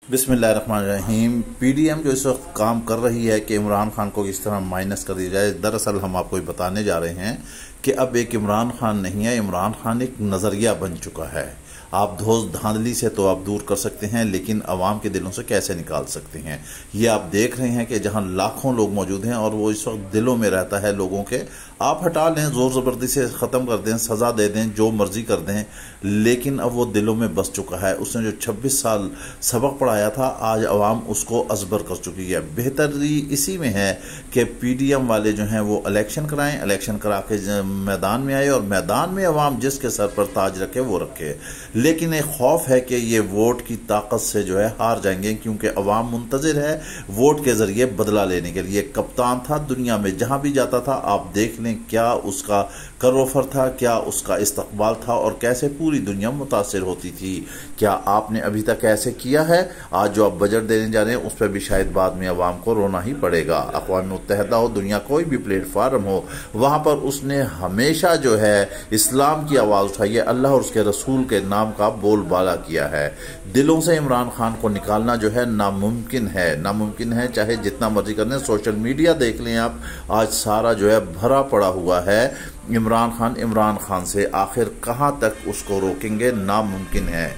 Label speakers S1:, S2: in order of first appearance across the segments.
S1: बिस्मिल्लाहिर्रहमानिर्रहीम। पीडीएम जो इस वक्त काम कर रही है कि इमरान खान को किस तरह माइनस कर दिया जाए, दरअसल हम आपको बताने जा रहे हैं कि अब एक इमरान खान नहीं है, इमरान खान एक नज़रिया बन चुका है। आप धोस धांधली से तो आप दूर कर सकते हैं, लेकिन अवाम के दिलों से कैसे निकाल सकते हैं, ये आप देख रहे हैं कि जहां लाखों लोग मौजूद हैं और वो इस वक्त दिलों में रहता है लोगों के। आप हटा लें, जोर जबरदस्ती से ख़त्म कर दें, सज़ा दे दें, जो मर्जी कर दें, लेकिन अब वो दिलों में बस चुका है। उसने जो 26 साल सबक पढ़ाया था, आज अवाम उसको अजबर कर चुकी है। बेहतरी इसी में है कि पीडीएम वाले जो हैं वो इलेक्शन कराएं, इलेक्शन करा के मैदान में आए और मैदान में अवाम जिसके सर पर ताज रखे वो रखे। लेकिन एक खौफ है कि ये वोट की ताकत से जो है हार जाएंगे, क्योंकि अवाम मुंतजिर है वोट के जरिए बदला लेने के लिए। कप्तान था, दुनिया में जहां भी जाता था आप देख लें क्या उसका करोफर था, क्या उसका इस्तकबाल था और कैसे पूरी दुनिया मुतासिर होती थी। क्या आपने अभी तक ऐसे किया है? आज जो आप बजट देने जा रहे हैं उस पर भी शायद बाद में अवाम को रोना ही पड़ेगा। अक़वाम मुत्तहिदा हो, दुनिया कोई भी प्लेटफार्म हो, वहां पर उसने हमेशा जो है इस्लाम की आवाज उठाई है, अल्लाह और उसके रसूल के नाम का बोलबाला किया है। दिलों से इमरान खान को निकालना जो है नामुमकिन है, नामुमकिन है, चाहे जितना मर्जी कर लें। सोशल मीडिया देख लें आप, आज सारा जो है भरा पड़ा हुआ है इमरान खान से। आखिर कहां तक उसको रोकेंगे? नामुमकिन है।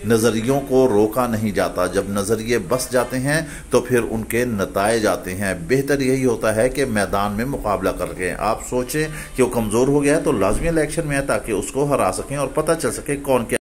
S1: नजरियों को रोका नहीं जाता, जब नजरिए बस जाते हैं तो फिर उनके नताए जाते हैं। बेहतर यही होता है कि मैदान में मुकाबला करके आप सोचें कि वो कमजोर हो गया है तो लाजमी इलेक्शन में है, ताकि उसको हरा सकें और पता चल सके कौन क्या